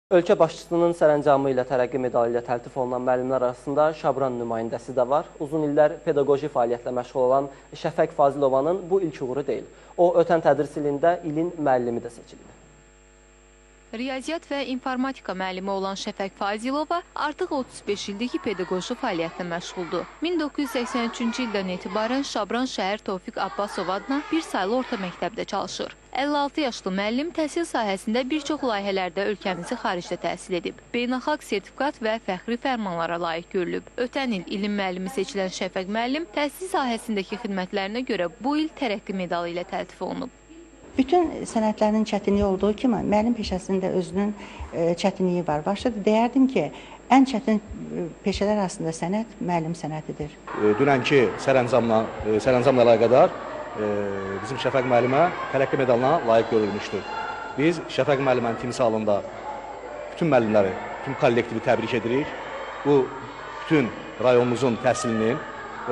Ölkə başçısının sərəncamı ilə tərəqqi medalı ilə təltif olunan müəllimlər arasında Şabran nümayəndəsi də var. Uzun illər pedaqoji fəaliyyətlə məşğul olan Şəfəq Fazilovanın bu ilk uğuru deyil. O, ötən tədris ilində ilin müəllimi də seçildi. Riyaziyyat və informatika müəllimi olan Şəfəq Fazilova artıq 35 ildir ki, pedaqoji fəaliyyətlə məşğuldur. 1983-cü ildən etibarən Şabran şəhər Tofiq Abbasov adına bir saylı orta məktəbdə çalışır. 56 yaşlı müəllim təhsil sahəsində bir çox layihələrdə ölkəmizi xaricdə təhsil edib. Beynəlxalq sertifikat və fəxri fərmanlara layiq görülüb. Ötən il ilin müəllimi seçilən Şəfəq müəllim təhsil sahəsindəki xidmətlərinə görə bu il tərəqqi medalı ilə təltif olunub. Bütün sənətlərin çətinliyi olduğu kimi, müəllim peşəsinin də özünün çətinliyi var. Başda deyərdim ki, ən çətin peşələr arasında sənət müəllim sənətidir. Dünənki sərəncamla əlaqədar bizim Şəfəq müəllimə tərəqqi medalına layiq görülmüşdür. Biz Şəfəq müəllimənin timsalında bütün müəllimləri, bütün kollektivi təbrik edirik. Bu, bütün rayonumuzun təhsilinin,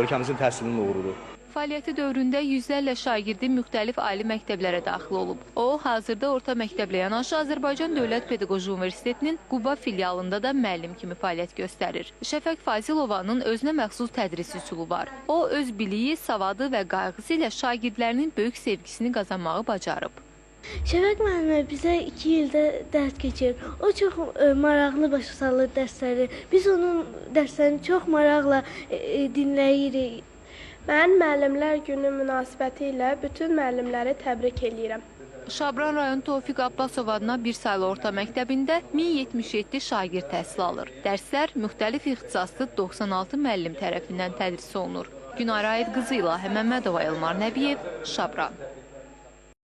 ölkəmizin təhsilinin uğurudur. Fəaliyyəti dövründə yüzlərlə şagirdi müxtəlif ali məktəblərə daxil olub. O, hazırda orta məktəblə yanaşı Azərbaycan Dövlət Pedaqoji Universitetinin Quba filialında da müəllim kimi fəaliyyət göstərir. Şəfəq Fazilovanın özünə məxsus tədris üsulu var. O, öz biliyi, savadı və qayğısı ilə şagirdlərinin böyük sevgisini qazanmağı bacarıb. Şəfəq müəllimə bizə 2 ildə dərs keçir. O çox maraqlı başa salır dərsləri. Biz onun dərslərini çox maraqla dinləyirik. Mən müəllimlər günü münasibəti ilə bütün müəllimləri təbrik edirəm. Şabran rayon Tofiq Abbasov adına bir saylı orta məktəbində 1077 şagird təhsil alır. Dərslər müxtəlif ixtisaslı 96 müəllim tərəfindən tədris olunur. Günay Raid qızı İlahə Məmmədova, Elmar Nəbiyev, Şabran.